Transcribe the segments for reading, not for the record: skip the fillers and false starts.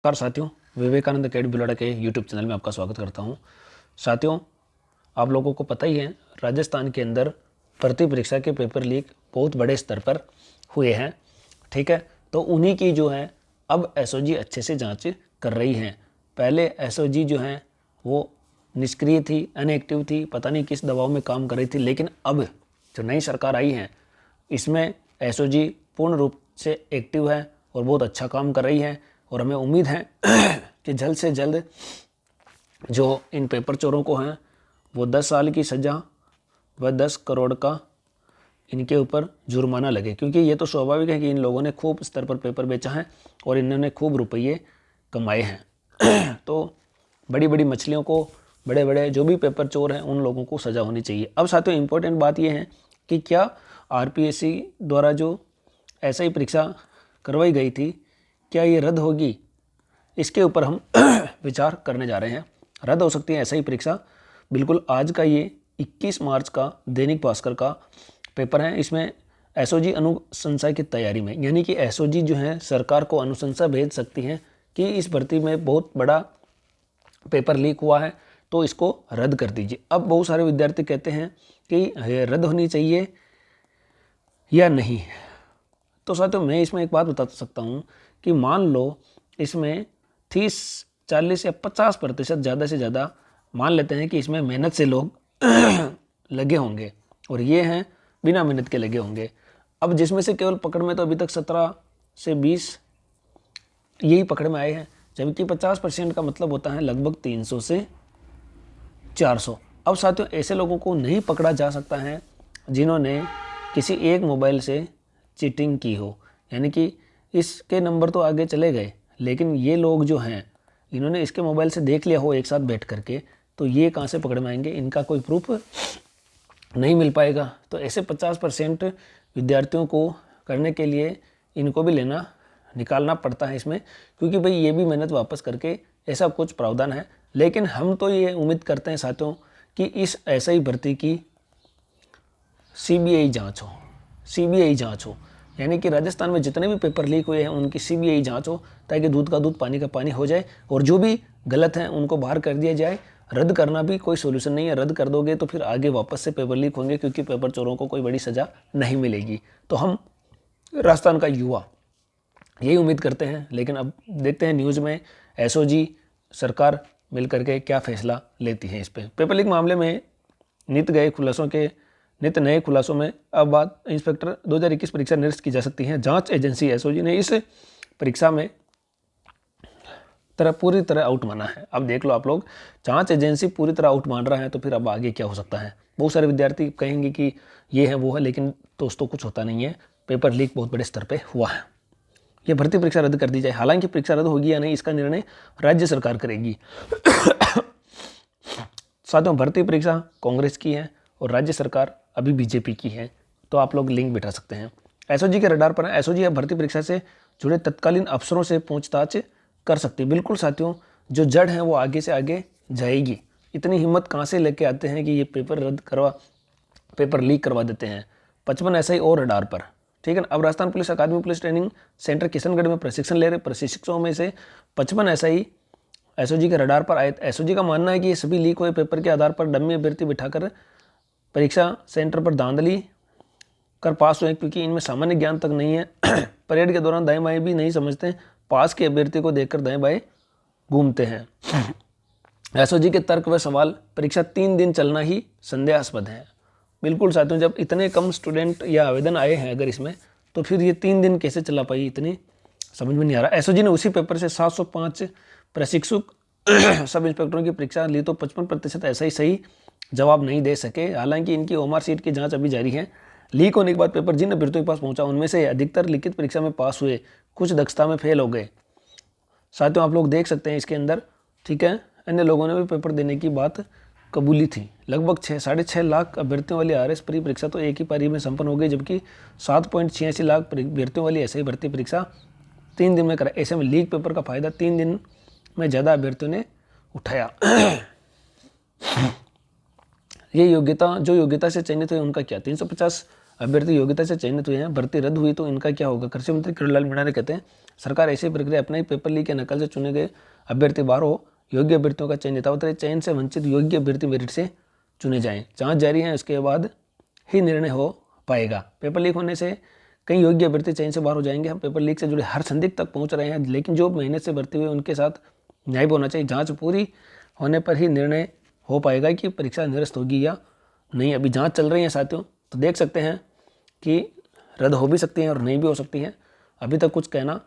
नमस्कार साथियों, विवेकानंद अकेडमी बुलाड़ा के यूट्यूब चैनल में आपका स्वागत करता हूं। साथियों, आप लोगों को पता ही है, राजस्थान के अंदर भर्ती परीक्षा के पेपर लीक बहुत बड़े स्तर पर हुए हैं। ठीक है, तो उन्हीं की जो है अब एसओजी अच्छे से जांच कर रही है। पहले एसओजी जो है वो निष्क्रिय थी, अनएक्टिव थी, पता नहीं किस दबाव में काम कर रही थी, लेकिन अब जो नई सरकार आई है इसमें एसओजी पूर्ण रूप से एक्टिव है और बहुत अच्छा काम कर रही है। और हमें उम्मीद है कि जल्द से जल्द जो इन पेपर चोरों को हैं वो 10 साल की सज़ा व 10 करोड़ का इनके ऊपर जुर्माना लगे, क्योंकि ये तो स्वाभाविक है कि इन लोगों ने खूब स्तर पर पेपर बेचा है और इन्होंने खूब रुपये कमाए हैं। तो बड़ी बड़ी मछलियों को, बड़े बड़े जो भी पेपर चोर हैं उन लोगों को सज़ा होनी चाहिए। अब साथियों, इम्पोर्टेंट बात यह है कि क्या आरपीएससी द्वारा जो ऐसा परीक्षा करवाई गई थी, क्या ये रद्द होगी? इसके ऊपर हम विचार करने जा रहे हैं। रद्द हो सकती है ऐसा ही परीक्षा। बिल्कुल, आज का ये 21 मार्च का दैनिक भास्कर का पेपर है। इसमें एसओजी अनुशंसा की तैयारी में, यानी कि एसओजी जो है सरकार को अनुशंसा भेज सकती है कि इस भर्ती में बहुत बड़ा पेपर लीक हुआ है तो इसको रद्द कर दीजिए। अब बहुत सारे विद्यार्थी कहते हैं कि रद्द होनी चाहिए या नहीं। तो साथियों, मैं इसमें एक बात बता सकता हूँ कि मान लो इसमें 30, 40 या 50% ज़्यादा से ज़्यादा मान लेते हैं कि इसमें मेहनत से लोग लगे होंगे और ये हैं बिना मेहनत के लगे होंगे। अब जिसमें से केवल पकड़ में तो अभी तक 17 से 20 यही पकड़ में आए हैं, जबकि 50% का मतलब होता है लगभग 300 से 400। अब साथियों, ऐसे लोगों को नहीं पकड़ा जा सकता है जिन्होंने किसी एक मोबाइल से चीटिंग की हो, यानी कि इसके नंबर तो आगे चले गए, लेकिन ये लोग जो हैं इन्होंने इसके मोबाइल से देख लिया हो एक साथ बैठ करके, तो ये कहाँ से पकड़ में आएंगे? इनका कोई प्रूफ नहीं मिल पाएगा। तो ऐसे 50% विद्यार्थियों को करने के लिए इनको भी निकालना पड़ता है इसमें, क्योंकि भाई ये भी मेहनत वापस करके ऐसा कुछ प्रावधान है। लेकिन हम तो ये उम्मीद करते हैं साथियों कि इस ऐसा ही भर्ती की सीबीआई जांच हो, यानी कि राजस्थान में जितने भी पेपर लीक हुए हैं उनकी सीबीआई जांच हो, ताकि दूध का दूध पानी का पानी हो जाए और जो भी गलत हैं उनको बाहर कर दिया जाए। रद्द करना भी कोई सोल्यूशन नहीं है। रद्द कर दोगे तो फिर आगे वापस से पेपर लीक होंगे, क्योंकि पेपर चोरों को कोई बड़ी सज़ा नहीं मिलेगी। तो हम राजस्थान का युवा यही उम्मीद करते हैं। लेकिन अब देखते हैं न्यूज़ में एसओजी सरकार मिल करके क्या फैसला लेती है इस पर। पेपर लीक मामले में नित नए खुलासों में अब बात इंस्पेक्टर 2021 परीक्षा निरस्त की जा सकती है। जांच एजेंसी एसओजी ने इस परीक्षा में पूरी तरह आउट माना है। अब देख लो आप लोग, जांच एजेंसी पूरी तरह आउट मान रहा है तो फिर अब आगे क्या हो सकता है? बहुत सारे विद्यार्थी कहेंगे कि ये है वो है, लेकिन दोस्तों कुछ होता नहीं है। पेपर लीक बहुत बड़े स्तर पर हुआ है। ये भर्ती परीक्षा रद्द कर दी जाए। हालांकि परीक्षा रद्द होगी या नहीं इसका निर्णय राज्य सरकार करेगी। साथियों, भर्ती परीक्षा कांग्रेस की है और राज्य सरकार अभी बीजेपी की है, तो आप लोग लिंक बिठा सकते हैं। एसओजी के रडार पर एसओजी अब भर्ती परीक्षा से जुड़े तत्कालीन अफसरों से पूछताछ कर सकती है। बिल्कुल साथियों, जो जड़ है वो आगे से आगे जाएगी। इतनी हिम्मत कहाँ से लेके आते हैं कि ये पेपर लीक करवा देते हैं। 55 एसआई और रडार पर। ठीक है ना। अब राजस्थान पुलिस अकादमी पुलिस ट्रेनिंग सेंटर किशनगढ़ में प्रशिक्षण ले रहे प्रशिक्षकों में से 55 एसआई एसओजी के रडार पर आए। एसओजी का मानना है कि ये सभी लीक हुए पेपर के आधार पर डमी अभ्यर्थी बिठाकर परीक्षा सेंटर पर धांधली कर पास हुए, क्योंकि इनमें सामान्य ज्ञान तक नहीं है। परेड के दौरान दाएं बाएं भी नहीं समझते, पास के अभ्यर्थी को देखकर दाएं बाएं घूमते हैं। एसओजी के तर्क व सवाल, परीक्षा 3 दिन चलना ही संदेहास्पद है। बिल्कुल साथियों, जब इतने कम स्टूडेंट या आवेदन आए हैं अगर इसमें, तो फिर ये 3 दिन कैसे चला पाई, इतनी समझ में नहीं आ रहा। एसओजी ने उसी पेपर से 705 प्रशिक्षक सब इंस्पेक्टरों की परीक्षा ली, तो 55% ऐसा ही सही जवाब नहीं दे सके। हालांकि इनकी ओमआर सीट की जांच अभी जारी है। लीक होने के बाद पेपर जिन अभ्यर्थियों के पास पहुंचा उनमें से अधिकतर लिखित परीक्षा में पास हुए, कुछ दक्षता में फेल हो गए। साथियों, आप लोग देख सकते हैं इसके अंदर। ठीक है, अन्य लोगों ने भी पेपर देने की बात कबूली थी। लगभग 6.5 लाख अभ्यर्थियों वाली आरएस प्री परीक्षा तो एक ही पारी में संपन्न हो गई, जबकि 7.86 लाख अभ्यर्थियों वाली ऐसे ही भर्ती परीक्षा 3 दिन में करा। ऐसे में लीक पेपर का फायदा 3 दिन में ज़्यादा अभ्यर्थियों ने उठाया। ये योग्यता से चयनित हुए उनका क्या? 350 अभ्यर्थी योग्यता से चयनित हुए हैं, भर्ती रद्द हुई तो इनका क्या होगा। कृषि मंत्री किरोड़ीलाल मीणा ने कहते हैं सरकार ऐसी प्रक्रिया अपनाई, पेपर लीक या नकल से चुने गए अभ्यर्थी बाहर हो, योग्य अभ्यर्थियों का चयन यथावत रहे, चयन से वंचित योग्य अभ्यर्थी मेरिट से चुने जाएं। जांच जारी है, उसके बाद ही निर्णय हो पाएगा। पेपर लीक होने से कई योग्य अभ्यर्थी चयन से बाहर हो जाएंगे। हम पेपर लीक से जुड़े हर संदिग्ध तक पहुंच रहे हैं, लेकिन जो मेहनत से भर्ती हुए उनके साथ न्याय होना चाहिए। जांच पूरी होने पर ही निर्णय हो पाएगा कि परीक्षा निरस्त होगी या नहीं। अभी जांच चल रही है साथियों, तो देख सकते हैं कि रद्द हो भी सकती हैं और नहीं भी हो सकती हैं। अभी तक कुछ कहना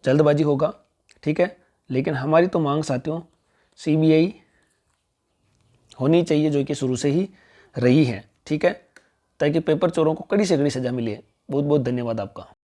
जल्दबाजी होगा, ठीक है। लेकिन हमारी तो मांग साथियों CBI होनी चाहिए, जो कि शुरू से ही रही है, ठीक है, ताकि पेपर चोरों को कड़ी से कड़ी सजा मिले। बहुत बहुत धन्यवाद आपका।